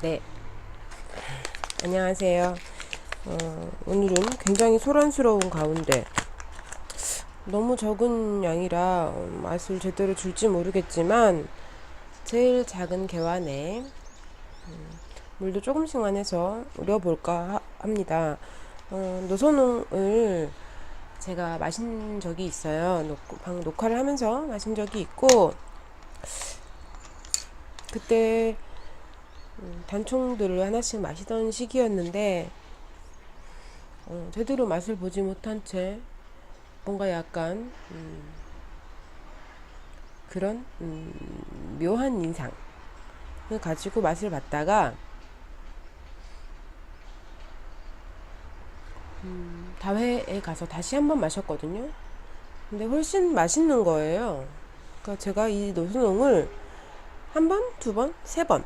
네, 안녕하세요. 오늘은 굉장히 소란스러운 가운데 너무 적은 양이라 맛을 제대로 줄지 모르겠지만 제일 작은 개환에 물도 조금씩만 해서 우려볼까 합니다. 노선홍을 제가 마신 적이 있어요. 방 녹화를 하면서 마신 적이 있고, 그때 단총들을 하나씩 마시던 시기였는데 제대로 맛을 보지 못한 채 뭔가 약간 그런 묘한 인상을 가지고 맛을 봤다가 다회에 가서 다시 한번 마셨거든요. 근데 훨씬 맛있는 거예요. 그러니까 제가 이 노선홍을 한 번, 두 번, 세 번,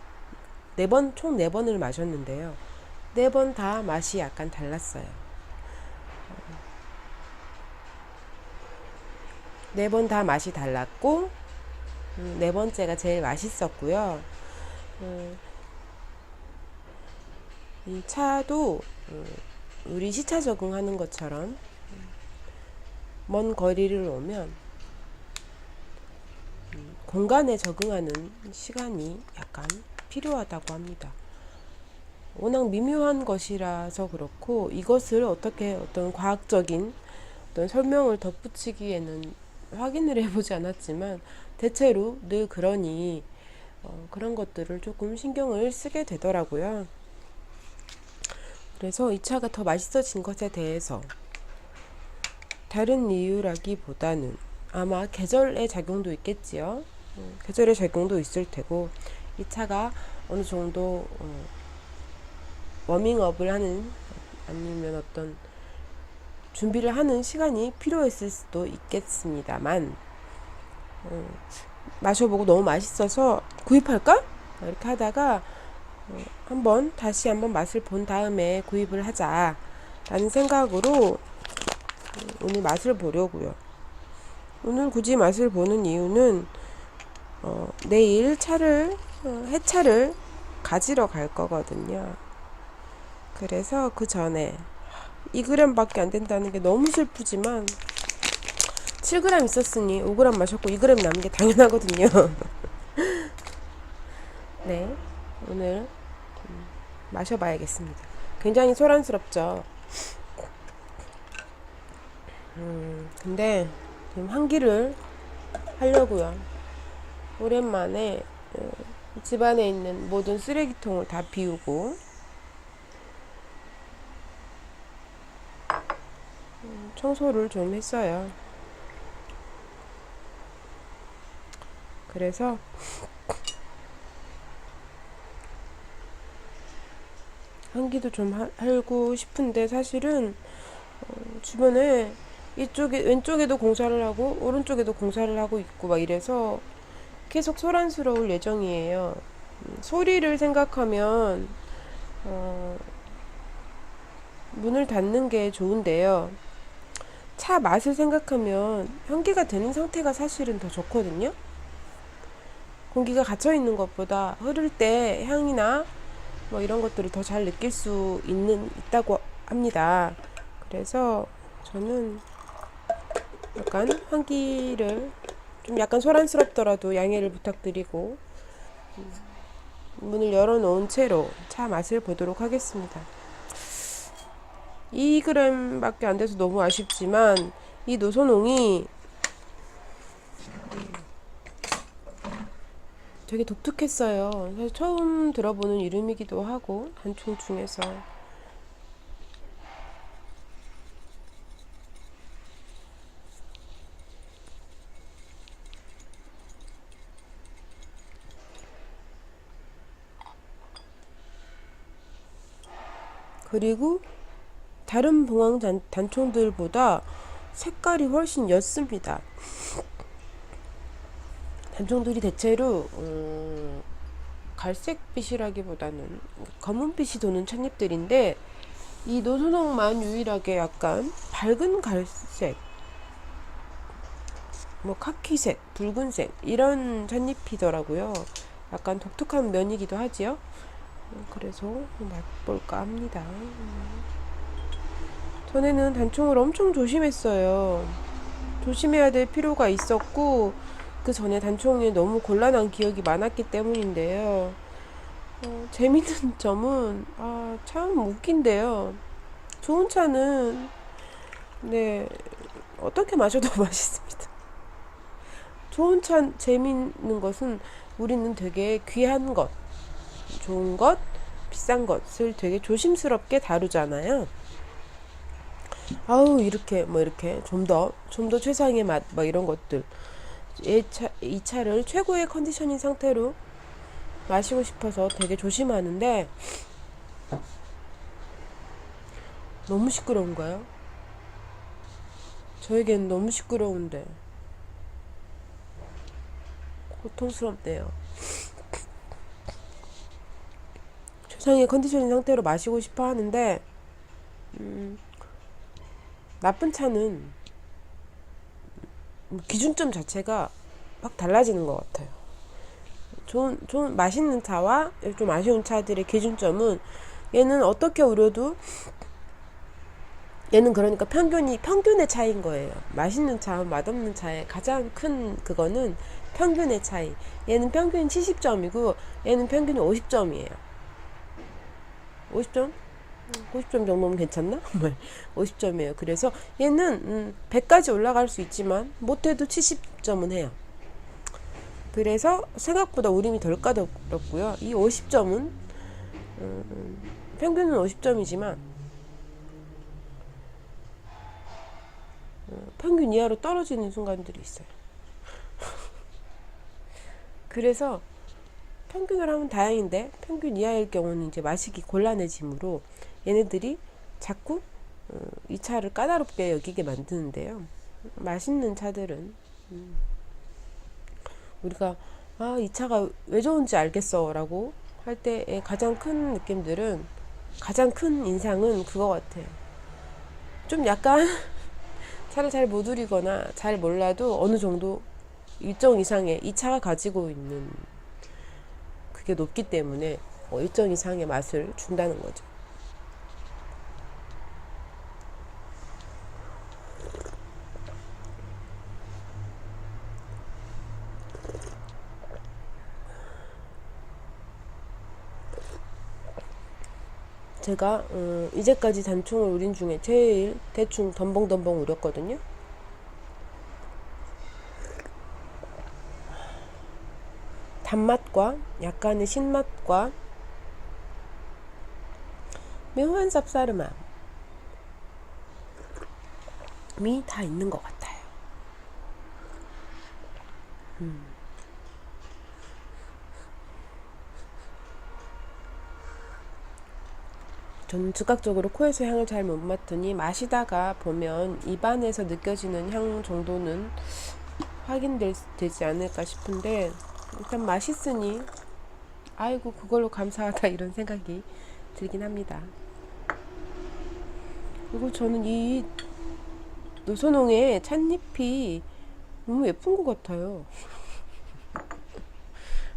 네 번, 총 네 번을 마셨는데요. 네 번 다 맛이 약간 달랐어요. 네 번 다 맛이 달랐고, 네 번째가 제일 맛있었고요. 이 차도 우리 시차 적응하는 것처럼 먼 거리를 오면 공간에 적응하는 시간이 약간 필요하다고 합니다. 워낙 미묘한 것이라서 그렇고 이것을 어떻게 어떤 과학적인 어떤 설명을 덧붙이기에는 확인을 해보지 않았지만 대체로 늘 그러니 그런 것들을 조금 신경을 쓰게 되더라고요. 그래서 이 차가 더 맛있어진 것에 대해서 다른 이유라기보다는 아마 계절의 작용도 있겠지요. 계절의 작용도 있을 테고 이 차가 어느 정도 워밍업을 하는 아니면 어떤 준비를 하는 시간이 필요했을 수도 있겠습니다만 마셔보고 너무 맛있어서 구입할까? 이렇게 하다가 다시 한번 맛을 본 다음에 구입을 하자 라는 생각으로 오늘 맛을 보려고요. 오늘 굳이 맛을 보는 이유는 내일 해차를 가지러 갈 거거든요. 그래서 그 전에 2g 밖에 안 된다는 게 너무 슬프지만 7g 있었으니 5g 마셨고 2g 남은 게 당연하거든요. 네, 오늘 마셔봐야겠습니다. 굉장히 소란스럽죠. 근데 지금 환기를 하려고요. 오랜만에 집안에 있는 모든 쓰레기통을 다 비우고 청소를 좀 했어요. 그래서 환기도 좀 하고 싶은데 사실은 주변에 왼쪽에도 공사를 하고 오른쪽에도 공사를 하고 있고 막 이래서 계속 소란스러울 예정이에요. 소리를 생각하면 문을 닫는 게 좋은데요. 차 맛을 생각하면 환기가 되는 상태가 사실은 더 좋거든요. 공기가 갇혀 있는 것보다 흐를 때 향이나 뭐 이런 것들을 더 잘 느낄 수 있다고 합니다. 그래서 저는 약간 환기를 좀 약간 소란스럽더라도 양해를 부탁드리고 문을 열어놓은 채로 차 맛을 보도록 하겠습니다. 2g 밖에 안 돼서 너무 아쉽지만 이 노선홍이 되게 독특했어요. 사실 처음 들어보는 이름이기도 하고 단총 중에서 그리고 다른 봉황 단총들보다 색깔이 훨씬 옅습니다. 단총들이 대체로 갈색빛이라기보다는 검은빛이 도는 찻잎들인데 이 노선홍만 유일하게 약간 밝은 갈색, 뭐 카키색, 붉은색 이런 찻잎이더라고요. 약간 독특한 면이기도 하지요. 그래서 맛볼까 합니다. 전에는 단총을 엄청 조심했어요. 조심해야 될 필요가 있었고, 그 전에 단총이 너무 곤란한 기억이 많았기 때문인데요. 재밌는 점은, 참 웃긴데요. 좋은 차는, 네, 어떻게 마셔도 맛있습니다. 좋은 차, 재밌는 것은 우리는 되게 귀한 것, 좋은 것, 비싼 것을 되게 조심스럽게 다루잖아요. 아우, 이렇게, 이렇게, 좀 더 최상의 맛, 이런 것들. 이 차를 최고의 컨디션인 상태로 마시고 싶어서 되게 조심하는데, 너무 시끄러운가요? 저에겐 너무 시끄러운데, 고통스럽네요. 최상의 컨디션인 상태로 마시고 싶어 하는데, 나쁜 차는 기준점 자체가 막 달라지는 것 같아요. 좋은 맛있는 차와 좀 아쉬운 차들의 기준점은, 얘는 어떻게 우려도, 얘는 그러니까 평균의 차이인 거예요. 맛있는 차와 맛없는 차의 가장 큰 그거는 평균의 차이. 얘는 평균 70점이고 얘는 평균 50점이에요. 50점? 50점 정도면 괜찮나? 50점이에요. 그래서 얘는 100까지 올라갈 수 있지만 못해도 70점은 해요. 그래서 생각보다 울림이 덜 까다롭고요. 이 50점은 평균은 50점이지만 평균 이하로 떨어지는 순간들이 있어요. 그래서 평균을 하면 다행인데 평균 이하일 경우는 이제 마시기 곤란해지므로 얘네들이 자꾸 이 차를 까다롭게 여기게 만드는데요. 맛있는 차들은 우리가 이 차가 왜 좋은지 알겠어 라고 할 때의 가장 큰 느낌들은, 가장 큰 인상은 그거 같아요. 좀 약간 차를 잘 못 우리거나 잘 몰라도 어느 정도 일정 이상의 이 차가 가지고 있는 그게 높기 때문에 일정 이상의 맛을 준다는 거죠. 제가 이제까지 단총을 우린 중에 제일 대충 덤벙덤벙 우렸거든요. 단맛과 약간의 신맛과 묘한 쌉싸름함이 다 있는 것 같아요. 저는 즉각적으로 코에서 향을 잘 못 맡으니 마시다가 보면 입안에서 느껴지는 향 정도는 확인되지 않을까 싶은데, 일단 맛있으니 아이고 그걸로 감사하다 이런 생각이 들긴 합니다. 그리고 저는 이 노선홍의 찻잎이 너무 예쁜 것 같아요.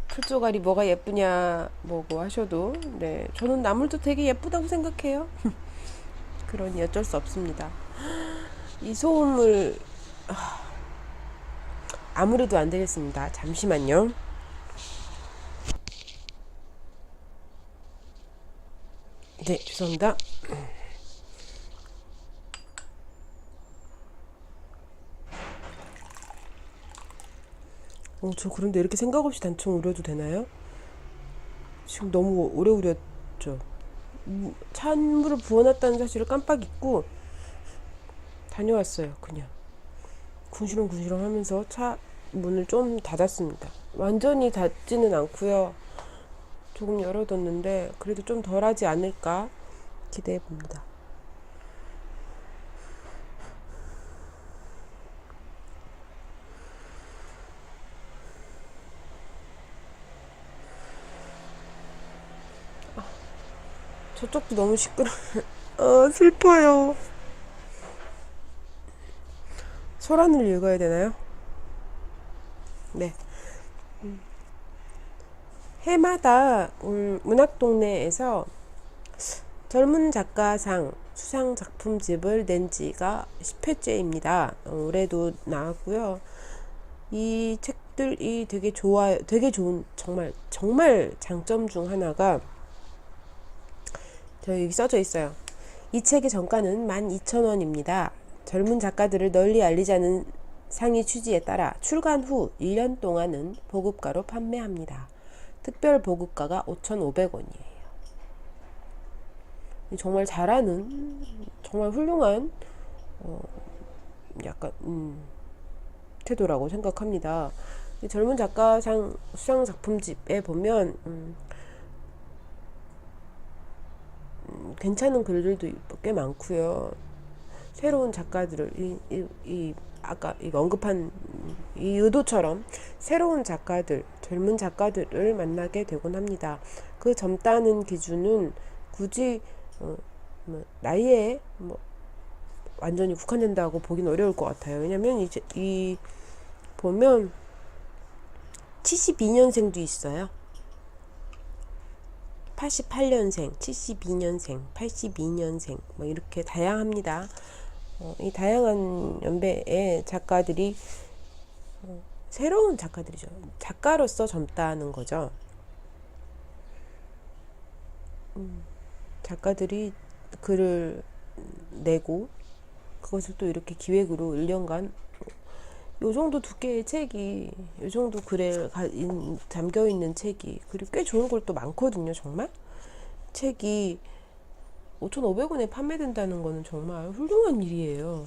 풀조갈이 뭐가 예쁘냐 뭐고 하셔도, 네, 저는 나물도 되게 예쁘다고 생각해요. 그러니 어쩔 수 없습니다. 이 소음을 아무래도 안 되겠습니다. 잠시만요. 네, 죄송합니다. 저 그런데 이렇게 생각 없이 단총 우려도 되나요? 지금 너무 오래 우렸죠. 찬물을 부어놨다는 사실을 깜빡 잊고 다녀왔어요. 그냥 군시렁군시렁 하면서 차 문을 좀 닫았습니다. 완전히 닫지는 않고요. 조금 열어뒀는데 그래도 좀 덜하지 않을까 기대해 봅니다. 저쪽도 너무 시끄러. 슬퍼요. 소란을 읽어야 되나요? 네. 해마다 문학동네에서 젊은 작가상 수상 작품집을 낸 지가 10회째입니다. 올해도 나왔고요. 이 책들이 되게 좋아요. 되게 좋은, 정말 장점 중 하나가 여기 써져 있어요. 이 책의 정가는 12,000원입니다. 젊은 작가들을 널리 알리자는 상위 취지에 따라 출간 후 1년 동안은 보급가로 판매합니다. 특별 보급가가 5,500원이에요. 정말 잘하는, 정말 훌륭한 약간 태도라고 생각합니다. 젊은 작가상 수상 작품집에 보면 괜찮은 글들도 꽤 많고요. 새로운 작가들을 아까 언급한 이 의도처럼 새로운 작가들, 젊은 작가들을 만나게 되곤 합니다. 그 젊다는 기준은 굳이 나이에 완전히 국한된다고 보긴 어려울 것 같아요. 왜냐면 이 보면 72년생도 있어요. 88년생, 72년생, 82년생 뭐 이렇게 다양합니다. 이 다양한 연배의 작가들이 새로운 작가들이죠. 작가로서 젊다는 거죠. 작가들이 글을 내고 그것을 또 이렇게 기획으로 1년간 요 정도 두께의 책이, 요 정도 글에 담겨 있는 책이, 그리고 꽤 좋은 글도 많거든요. 정말 책이 5,500원에 판매된다는 거는 정말 훌륭한 일이에요.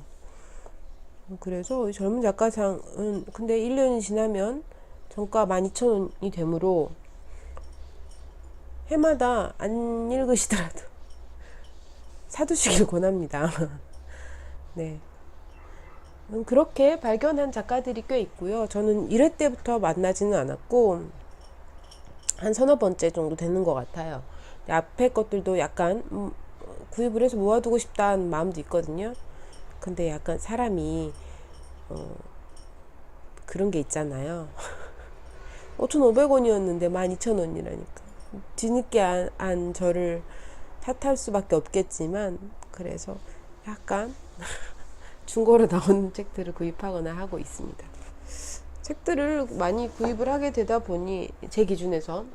그래서 젊은 작가상은 근데 1년이 지나면 정가 12,000원이 되므로 해마다 안 읽으시더라도 사두시길 권합니다. 네. 그렇게 발견한 작가들이 꽤 있고요. 저는 1회 때부터 만나지는 않았고 한 서너 번째 정도 되는 것 같아요. 앞에 것들도 약간 구입을 해서 모아두고 싶다는 마음도 있거든요. 근데 약간 사람이 그런 게 있잖아요. 5,500원이었는데 12,000원이라니까 뒤늦게 안 저를 탓할 수밖에 없겠지만, 그래서 약간 중고로 나오는 책들을 구입하거나 하고 있습니다. 책들을 많이 구입을 하게 되다 보니 제 기준에서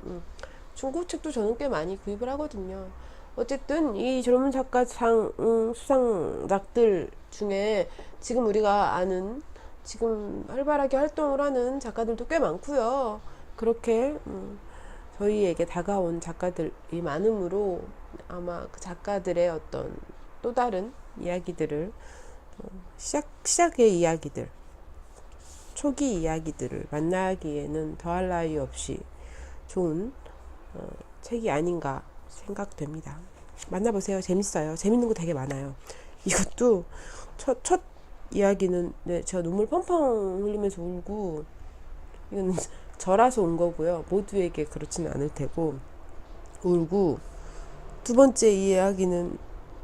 중국 책도 저는 꽤 많이 구입을 하거든요. 어쨌든 이 젊은 작가상 수상작들 중에 지금 우리가 아는, 지금 활발하게 활동을 하는 작가들도 꽤 많고요. 그렇게 저희에게 다가온 작가들이 많으므로 아마 그 작가들의 어떤 또 다른 이야기들을 시작의 이야기들, 초기 이야기들을 만나기에는 더할 나위 없이 좋은 책이 아닌가 생각됩니다. 만나보세요. 재밌어요. 재밌는 거 되게 많아요. 이것도 첫 이야기는 제가 눈물 펑펑 흘리면서 울고, 이건 저라서 온 거고요. 모두에게 그렇지는 않을 테고 울고, 두 번째 이야기는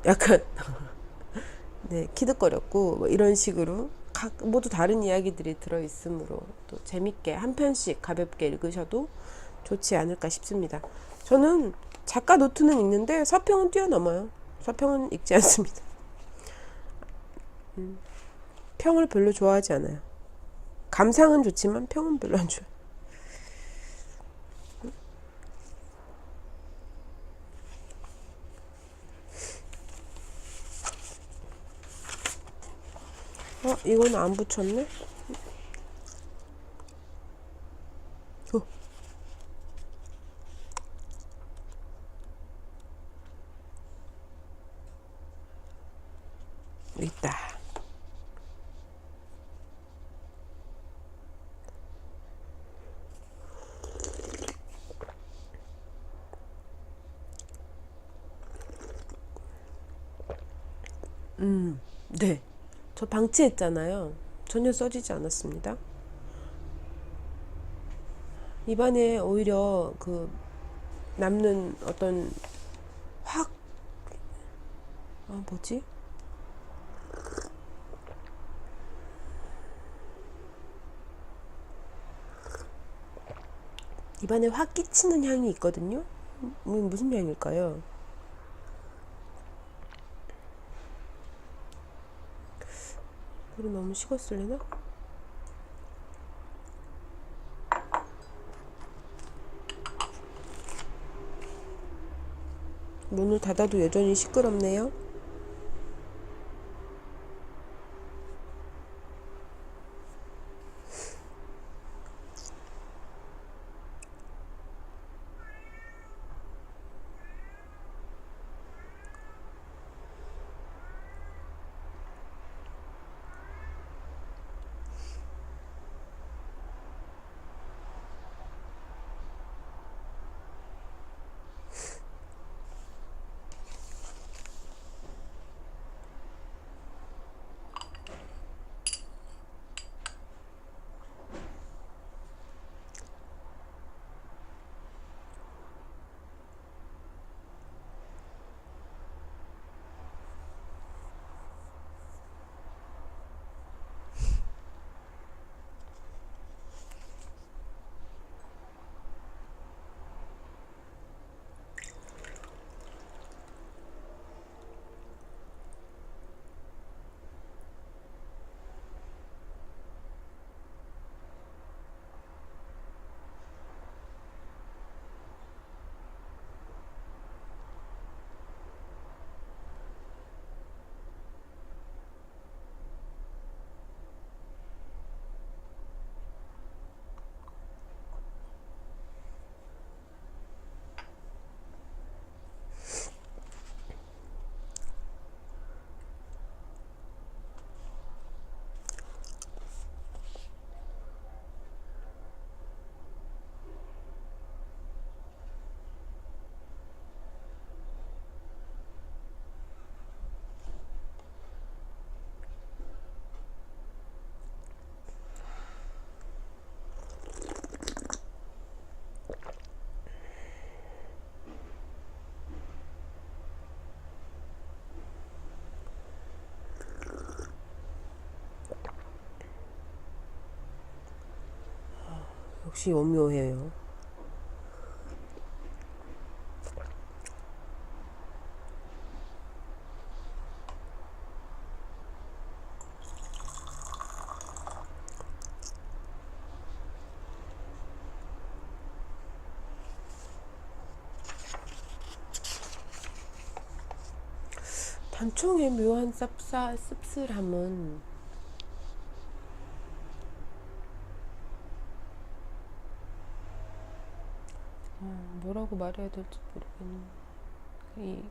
약간 네, 키득거렸고 뭐 이런 식으로 모두 다른 이야기들이 들어있으므로 또 재밌게 한 편씩 가볍게 읽으셔도 좋지 않을까 싶습니다. 저는 작가 노트는 읽는데 서평은 뛰어넘어요. 서평은 읽지 않습니다. 평을 별로 좋아하지 않아요. 감상은 좋지만 평은 별로 안 좋아요. 이건 안 붙였네? 있다. 네. 저 방치했잖아요. 전혀 써지지 않았습니다. 입안에 오히려 그 남는 어떤 확, 뭐지? 입안에 확 끼치는 향이 있거든요. 무슨 향일까요? 물이 너무 식었을래나? 문을 닫아도 여전히 시끄럽네요. 역시 오묘해요. 단청의 묘한 씁쓸함은 뭐라고 말해야 될지 모르겠네. 이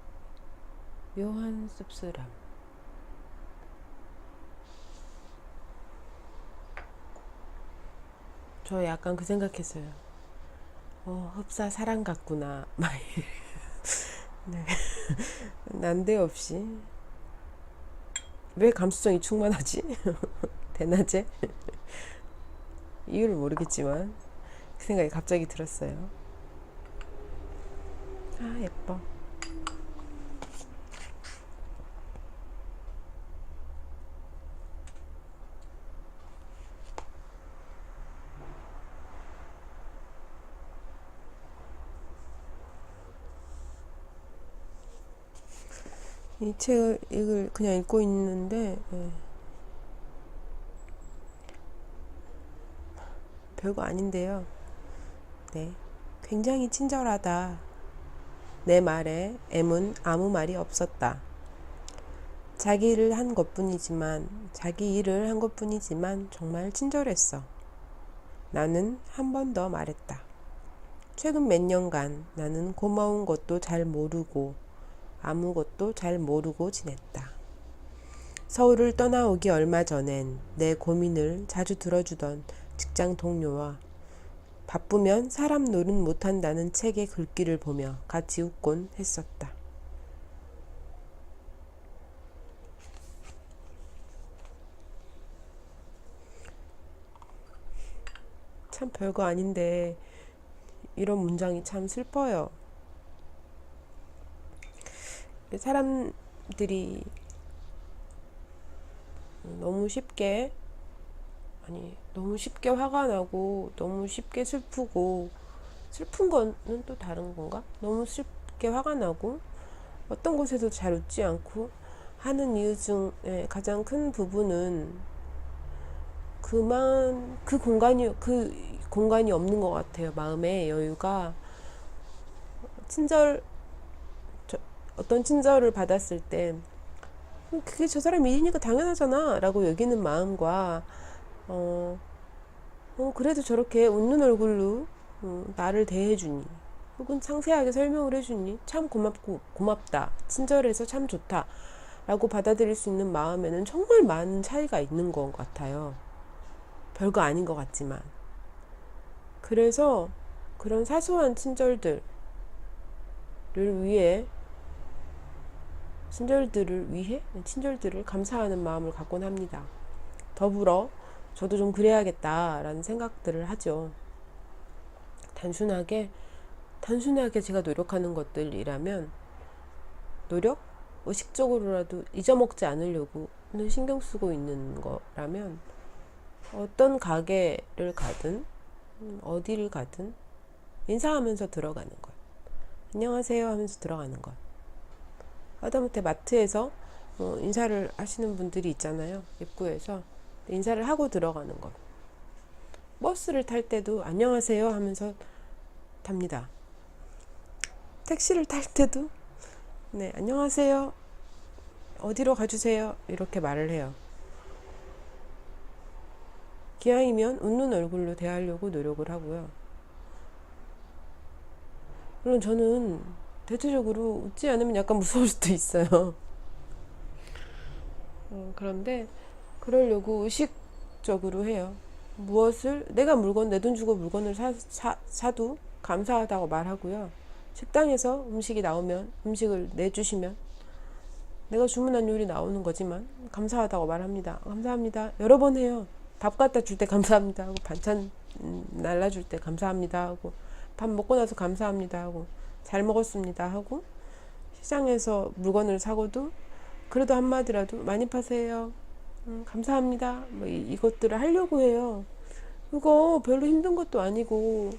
묘한 씁쓸함. 저 약간 그 생각했어요. 흡사 사랑 같구나. 막 네. 난데없이 왜 감수성이 충만하지? 대낮에? 이유를 모르겠지만 그 생각이 갑자기 들었어요. 아, 예뻐. 이 책을 그냥 읽고 있는데 별거 아닌데요. 네, 굉장히 친절하다. 내 말에 M은 아무 말이 없었다. 자기 일을 한 것뿐이지만 정말 친절했어. 나는 한 번 더 말했다. 최근 몇 년간 나는 고마운 것도 잘 모르고 아무것도 잘 모르고 지냈다. 서울을 떠나오기 얼마 전엔 내 고민을 자주 들어주던 직장 동료와 바쁘면 사람 노릇 못한다는 책의 글귀를 보며 같이 웃곤 했었다. 참 별거 아닌데 이런 문장이 참 슬퍼요. 사람들이 너무 쉽게 너무 쉽게 화가 나고 너무 쉽게 슬프고 슬픈 거는 또 다른 건가? 너무 쉽게 화가 나고 어떤 곳에도 잘 웃지 않고 하는 이유 중에 가장 큰 부분은 그 공간이 없는 것 같아요. 마음의 여유가 친절 어떤 친절을 받았을 때 그게 저 사람 일이니까 당연하잖아 라고 여기는 마음과 그래도 저렇게 웃는 얼굴로 나를 대해주니 혹은 상세하게 설명을 해주니 참 고맙다 친절해서 참 좋다 라고 받아들일 수 있는 마음에는 정말 많은 차이가 있는 것 같아요. 별거 아닌 것 같지만. 그래서 그런 사소한 친절들을 위해 친절들을 감사하는 마음을 갖곤 합니다. 더불어 저도 좀 그래야겠다라는 생각들을 하죠. 단순하게 제가 노력하는 것들이라면 의식적으로라도 잊어먹지 않으려고는 신경 쓰고 있는 거라면 어떤 가게를 가든 어디를 가든 인사하면서 들어가는 것, 안녕하세요 하면서 들어가는 것, 하다못해 마트에서 인사를 하시는 분들이 있잖아요. 입구에서 인사를 하고 들어가는 것, 버스를 탈 때도 안녕하세요 하면서 탑니다. 택시를 탈 때도 네, 안녕하세요, 어디로 가주세요 이렇게 말을 해요. 기왕이면 웃는 얼굴로 대하려고 노력을 하고요. 물론 저는 대체적으로 웃지 않으면 약간 무서울 수도 있어요. 그런데 그러려고 의식적으로 해요. 무엇을 내가 내 돈 주고 물건을 사도 감사하다고 말하고요. 식당에서 음식이 나오면 음식을 내주시면 내가 주문한 요리 나오는 거지만 감사하다고 말합니다. 감사합니다. 여러 번 해요. 밥 갖다 줄 때 감사합니다 하고 반찬 날라줄 때 감사합니다 하고 밥 먹고 나서 감사합니다 하고 잘 먹었습니다 하고 시장에서 물건을 사고도 그래도 한마디라도 많이 파세요. 감사합니다. 뭐 이것들을 하려고 해요. 그거 별로 힘든 것도 아니고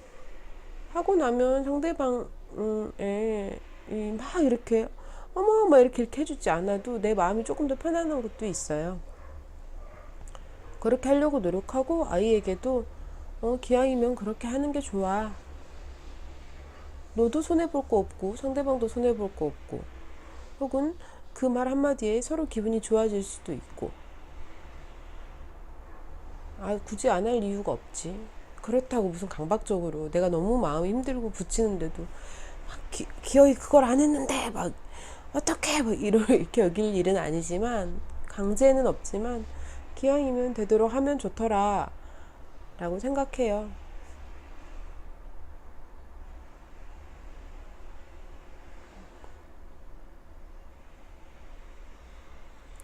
하고 나면 상대방에 막 이렇게 어머 막 이렇게 해주지 않아도 내 마음이 조금 더 편안한 것도 있어요. 그렇게 하려고 노력하고 아이에게도 기왕이면 그렇게 하는 게 좋아. 너도 손해볼 거 없고 상대방도 손해볼 거 없고 혹은 그 말 한마디에 서로 기분이 좋아질 수도 있고 굳이 안 할 이유가 없지. 그렇다고 무슨 강박적으로 내가 너무 마음이 힘들고 부치는데도 막 기어이 그걸 안 했는데 막 어떡해 뭐 이렇게 여길 일은 아니지만 강제는 없지만 기왕이면 되도록 하면 좋더라 라고 생각해요.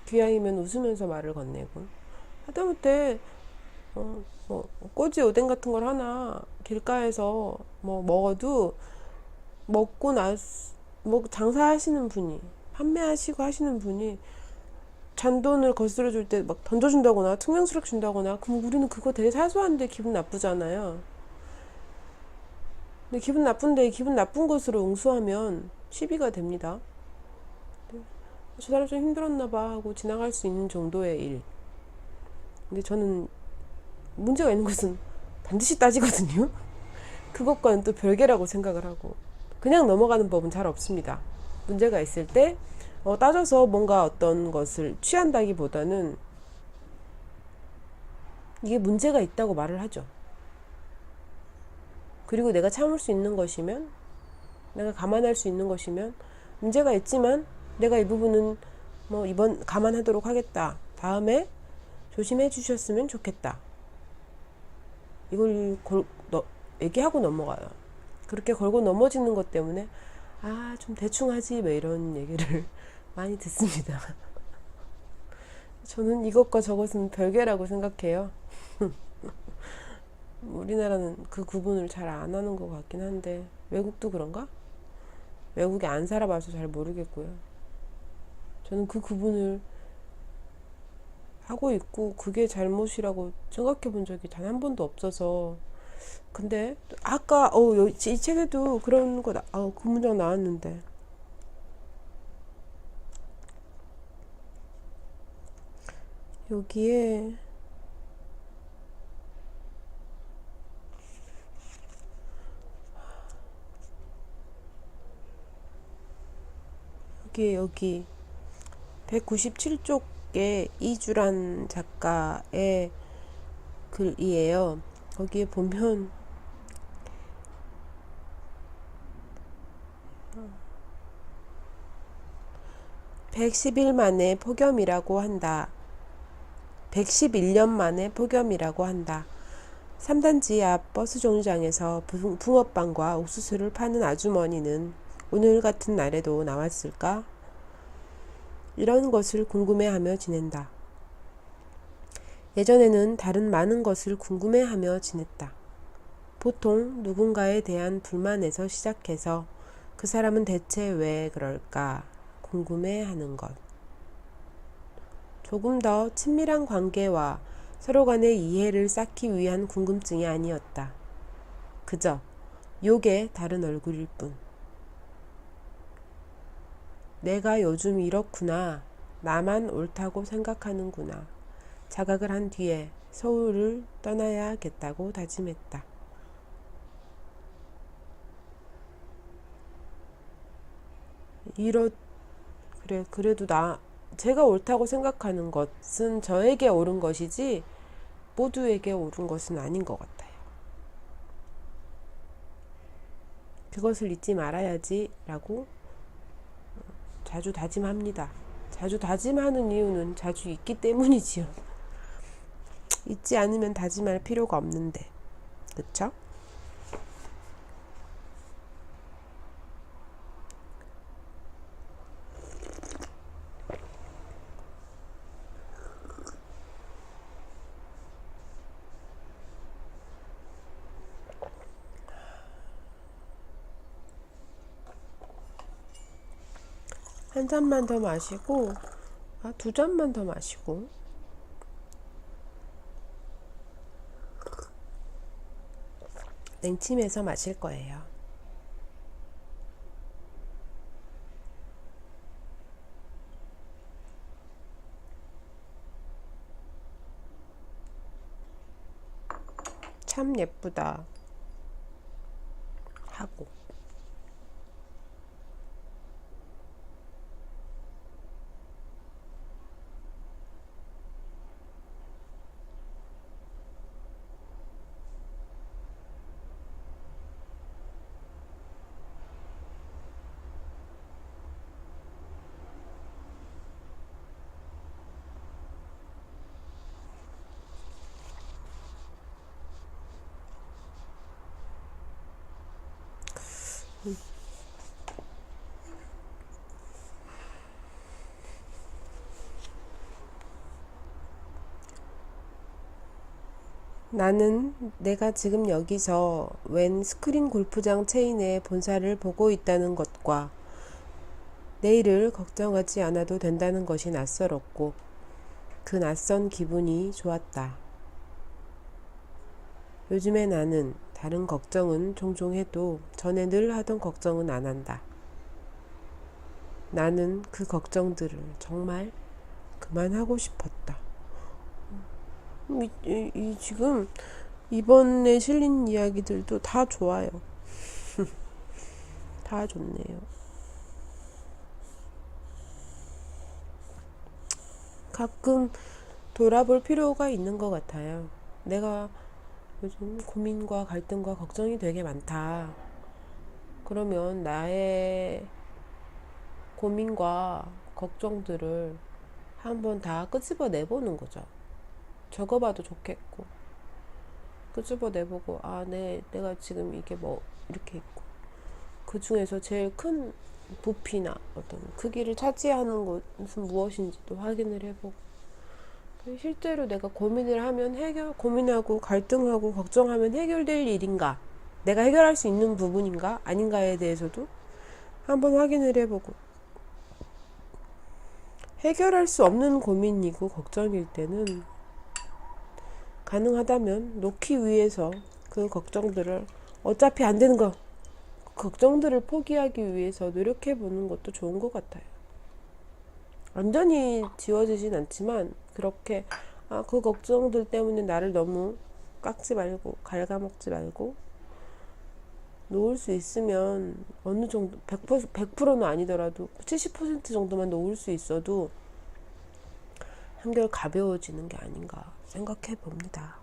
기왕이면 웃으면서 말을 건네고 하다못해 꼬지 오뎅 같은 걸 하나 길가에서 먹어도 먹고 장사하시는 분이 판매하시고 하시는 분이 잔돈을 거스러 줄 때 막 던져준다거나 투명스럽게 준다거나 그럼 우리는 그거 되게 사소한데 기분 나쁘잖아요. 근데 기분 나쁜데 기분 나쁜 것으로 응수하면 시비가 됩니다. 저 사람 좀 힘들었나봐 하고 지나갈 수 있는 정도의 일. 근데 저는 문제가 있는 것은 반드시 따지거든요. 그것과는 또 별개라고 생각을 하고 그냥 넘어가는 법은 잘 없습니다. 문제가 있을 때 따져서 뭔가 어떤 것을 취한다기보다는 이게 문제가 있다고 말을 하죠. 그리고 내가 참을 수 있는 것이면 내가 감안할 수 있는 것이면 문제가 있지만 내가 이 부분은 이번 감안하도록 하겠다. 다음에 조심해 주셨으면 좋겠다. 이걸 얘기하고 넘어가요. 그렇게 걸고 넘어지는 것 때문에 좀 대충 하지 왜 이런 얘기를 많이 듣습니다. 저는 이것과 저것은 별개라고 생각해요. 우리나라는 그 구분을 잘 안 하는 것 같긴 한데 외국도 그런가? 외국에 안 살아봐서 잘 모르겠고요. 저는 그 구분을 하고 있고 그게 잘못이라고 생각해 본 적이 단 한 번도 없어서 근데 아까 이 책에도 그런 거 그 문장 나왔는데 여기에 여기 197쪽에 이주란 작가의 글이에요. 거기에 보면 110일 만에 폭염이라고 한다. 111년 만에 폭염이라고 한다. 3단지 앞 버스 정류장에서 붕어빵과 옥수수를 파는 아주머니는 오늘 같은 날에도 나왔을까? 이런 것을 궁금해하며 지낸다. 예전에는 다른 많은 것을 궁금해하며 지냈다. 보통 누군가에 대한 불만에서 시작해서 그 사람은 대체 왜 그럴까 궁금해하는 것. 조금 더 친밀한 관계와 서로 간의 이해를 쌓기 위한 궁금증이 아니었다. 그저 욕의 다른 얼굴일 뿐. 내가 요즘 이렇구나. 나만 옳다고 생각하는구나. 자각을 한 뒤에 서울을 떠나야겠다고 다짐했다. 그래도 제가 옳다고 생각하는 것은 저에게 옳은 것이지 모두에게 옳은 것은 아닌 것 같아요. 그것을 잊지 말아야지 라고 자주 다짐합니다. 자주 다짐하는 이유는 자주 잊기 때문이지요. 잊지 않으면 다짐할 필요가 없는데, 그쵸? 한 잔만 더 마시고, 두 잔만 더 마시고, 냉침해서 마실 거예요. 참 예쁘다 하고. 나는 내가 지금 여기서 웬 스크린 골프장 체인의 본사를 보고 있다는 것과 내일을 걱정하지 않아도 된다는 것이 낯설었고 그 낯선 기분이 좋았다. 요즘에 나는 다른 걱정은 종종 해도 전에 늘 하던 걱정은 안 한다. 나는 그 걱정들을 정말 그만하고 싶었다. 지금 이번에 실린 이야기들도 다 좋아요. 다 좋네요. 가끔 돌아볼 필요가 있는 것 같아요. 내가 요즘 고민과 갈등과 걱정이 되게 많다. 그러면 나의 고민과 걱정들을 한번 다 끄집어 내보는 거죠. 적어봐도 좋겠고 끄집어 내보고 내가 지금 이게 뭐 이렇게 있고 그 중에서 제일 큰 부피나 어떤 크기를 차지하는 것은 무엇인지도 확인을 해보고 실제로 내가 고민을 하면 고민하고 갈등하고 걱정하면 해결될 일인가, 내가 해결할 수 있는 부분인가 아닌가에 대해서도 한번 확인을 해보고, 해결할 수 없는 고민이고 걱정일 때는 가능하다면 놓기 위해서 그 걱정들을 어차피 안 되는 거 걱정들을 포기하기 위해서 노력해 보는 것도 좋은 것 같아요. 완전히 지워지진 않지만 그렇게 그 걱정들 때문에 나를 너무 깎지 말고 갉아먹지 말고 놓을 수 있으면 어느 정도 100%는 아니더라도 70% 정도만 놓을 수 있어도 한결 가벼워지는 게 아닌가 생각해 봅니다.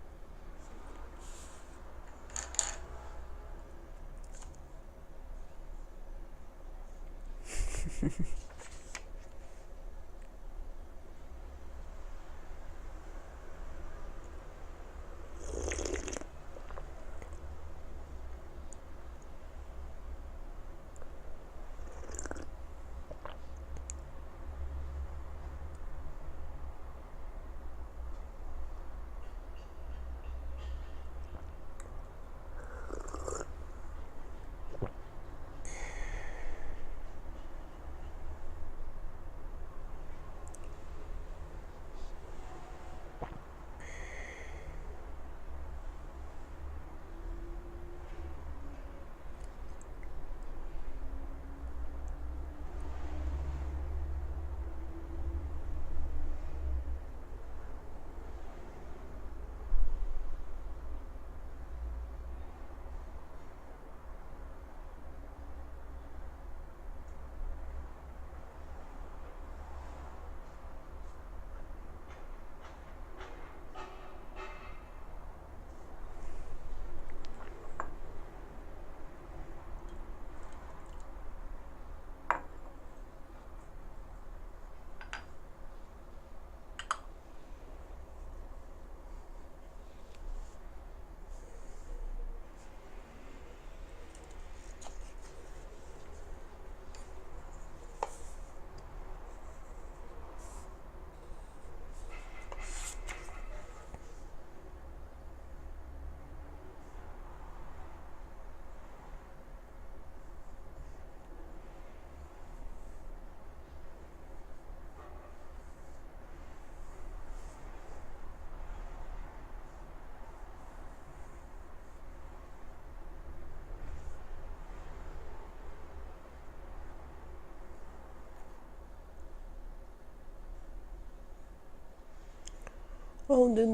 근데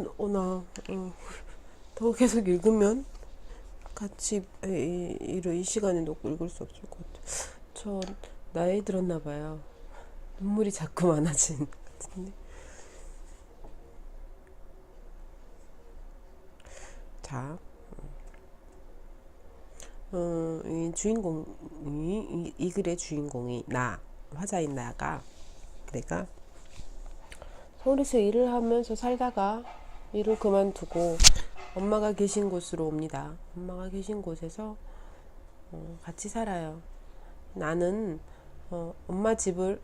더 계속 읽으면 같이 이 시간에 놓고 읽을 수 없을 것 같아. 저 나이 들었나 봐요. 눈물이 자꾸 많아진 것 같은데. 자, 이 주인공이 이 글의 주인공이 화자인 나가 내가 서울에서 일을 하면서 살다가 일을 그만두고 엄마가 계신 곳으로 옵니다. 엄마가 계신 곳에서 같이 살아요. 나는 엄마 집을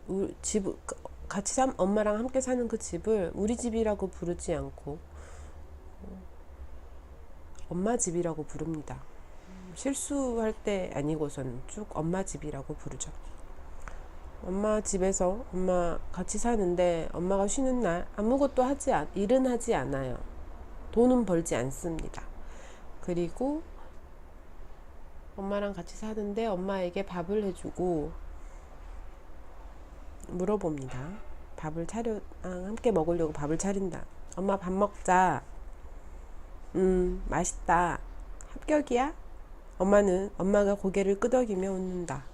엄마랑 함께 사는 그 집을 우리 집이라고 부르지 않고 엄마 집이라고 부릅니다. 실수할 때 아니고서는 쭉 엄마 집이라고 부르죠. 엄마 집에서 엄마 같이 사는데 엄마가 쉬는 날 아무것도 일은 하지 않아요. 돈은 벌지 않습니다. 그리고 엄마랑 같이 사는데 엄마에게 밥을 해주고 물어봅니다. 함께 먹으려고 밥을 차린다. 엄마 밥 먹자. 맛있다. 합격이야? 엄마가 고개를 끄덕이며 웃는다.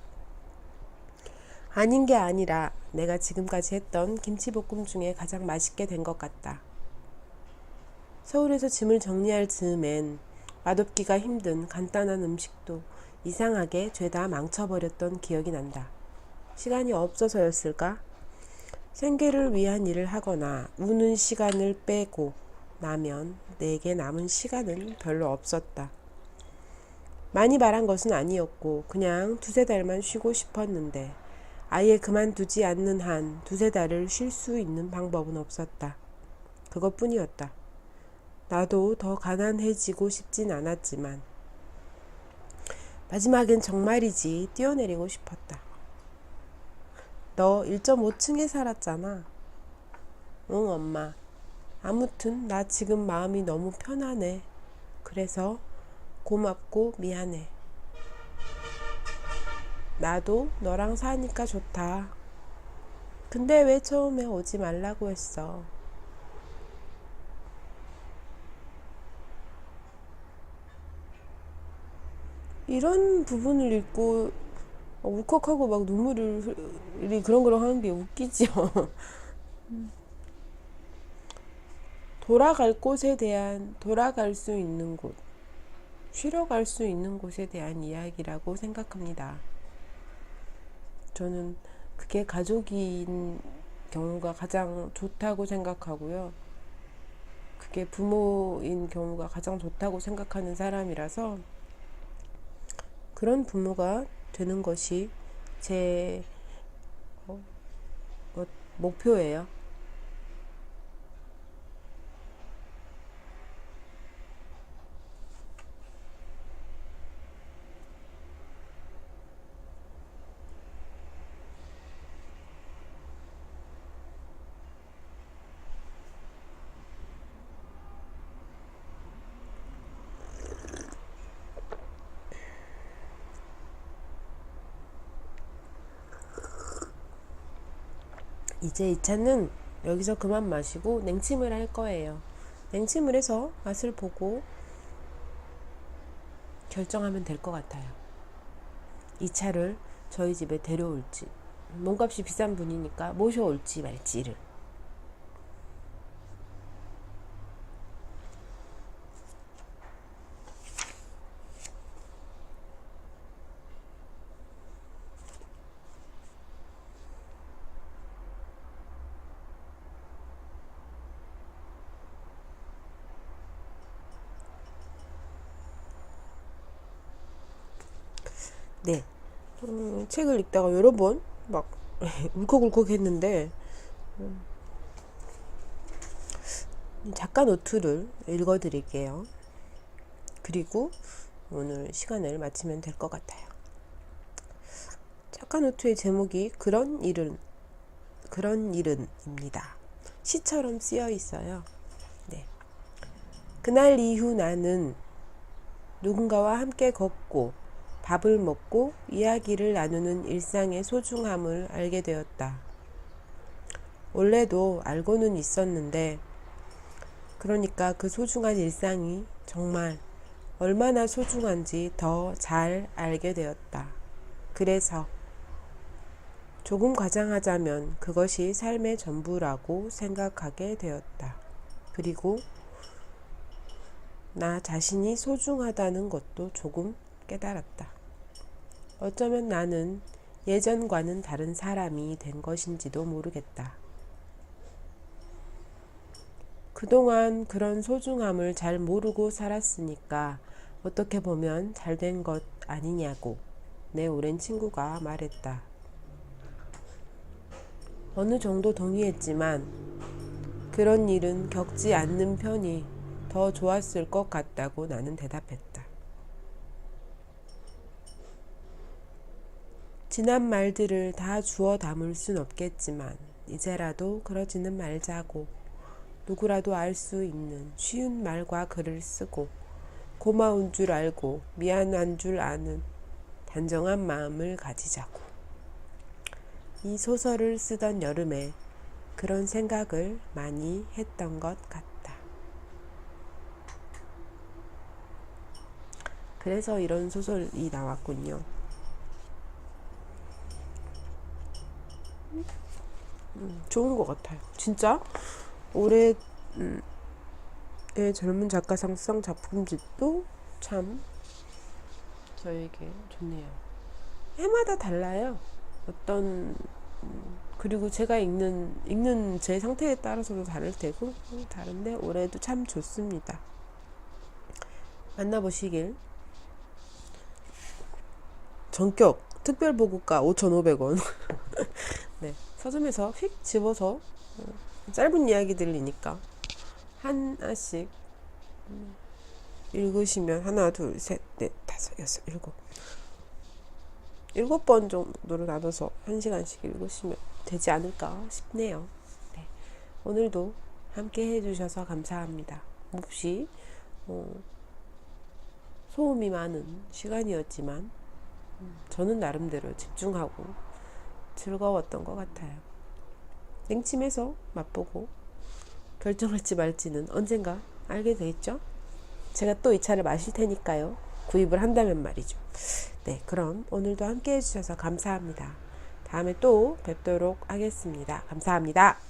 아닌 게 아니라 내가 지금까지 했던 김치볶음 중에 가장 맛있게 된 것 같다. 서울에서 짐을 정리할 즈음엔 맛없기가 힘든 간단한 음식도 이상하게 죄다 망쳐버렸던 기억이 난다. 시간이 없어서였을까? 생계를 위한 일을 하거나 우는 시간을 빼고 나면 내게 남은 시간은 별로 없었다. 많이 말한 것은 아니었고 그냥 두세 달만 쉬고 싶었는데 아예 그만두지 않는 한 두세 달을 쉴 수 있는 방법은 없었다. 그것뿐이었다. 나도 더 가난해지고 싶진 않았지만 마지막엔 정말이지 뛰어내리고 싶었다. 너 1.5층에 살았잖아. 응, 엄마. 아무튼 나 지금 마음이 너무 편하네. 그래서 고맙고 미안해. 나도 너랑 사니까 좋다. 근데 왜 처음에 오지 말라고 했어? 이런 부분을 읽고 울컥하고 막 눈물이 그렁그렁 하는 게 웃기죠. 돌아갈 곳에 대한, 돌아갈 수 있는 곳, 쉬러 갈 수 있는 곳에 대한 이야기라고 생각합니다. 저는 그게 가족인 경우가 가장 좋다고 생각하고요. 그게 부모인 경우가 가장 좋다고 생각하는 사람이라서 그런 부모가 되는 것이 제 목표예요. 이제 이 차는 여기서 그만 마시고 냉침을 할 거예요. 냉침을 해서 맛을 보고 결정하면 될 것 같아요. 이 차를 저희 집에 데려올지, 몸값이 비싼 분이니까 모셔올지 말지를. 네. 책을 읽다가 여러 번 막 울컥울컥 했는데 작가 노트를 읽어드릴게요. 그리고 오늘 시간을 마치면 될 것 같아요. 작가 노트의 제목이 그런 일은입니다. 시처럼 쓰여 있어요. 네. 그날 이후 나는 누군가와 함께 걷고 밥을 먹고 이야기를 나누는 일상의 소중함을 알게 되었다. 원래도 알고는 있었는데, 그러니까 그 소중한 일상이 정말 얼마나 소중한지 더 잘 알게 되었다. 그래서 조금 과장하자면 그것이 삶의 전부라고 생각하게 되었다. 그리고 나 자신이 소중하다는 것도 조금 깨달았다. 어쩌면 나는 예전과는 다른 사람이 된 것인지도 모르겠다. 그동안 그런 소중함을 잘 모르고 살았으니까 어떻게 보면 잘된 것 아니냐고 내 오랜 친구가 말했다. 어느 정도 동의했지만 그런 일은 겪지 않는 편이 더 좋았을 것 같다고 나는 대답했다. 지난 말들을 다 주워 담을 순 없겠지만 이제라도 그러지는 말자고 누구라도 알 수 있는 쉬운 말과 글을 쓰고 고마운 줄 알고 미안한 줄 아는 단정한 마음을 가지자고. 이 소설을 쓰던 여름에 그런 생각을 많이 했던 것 같다. 그래서 이런 소설이 나왔군요. 좋은 것 같아요. 진짜 올해 젊은 작가상 수상 작품집도 참 저에게 좋네요. 해마다 달라요. 어떤 그리고 제가 읽는 제 상태에 따라서도 다를 테고 다른데 올해도 참 좋습니다. 만나보시길. 전격 특별보고가 5,500원. 네, 서점에서 휙 집어서 짧은 이야기들이니까 하나씩 읽으시면 하나, 둘, 셋, 넷, 다섯, 여섯, 일곱 번 정도로 나눠서 1시간씩 읽으시면 되지 않을까 싶네요. 네, 오늘도 함께 해주셔서 감사합니다. 몹시 소음이 많은 시간이었지만 저는 나름대로 집중하고 즐거웠던 것 같아요. 냉침해서 맛보고 결정할지 말지는 언젠가 알게 되겠죠? 제가 또 이 차를 마실 테니까요. 구입을 한다면 말이죠. 네, 그럼 오늘도 함께 해주셔서 감사합니다. 다음에 또 뵙도록 하겠습니다. 감사합니다.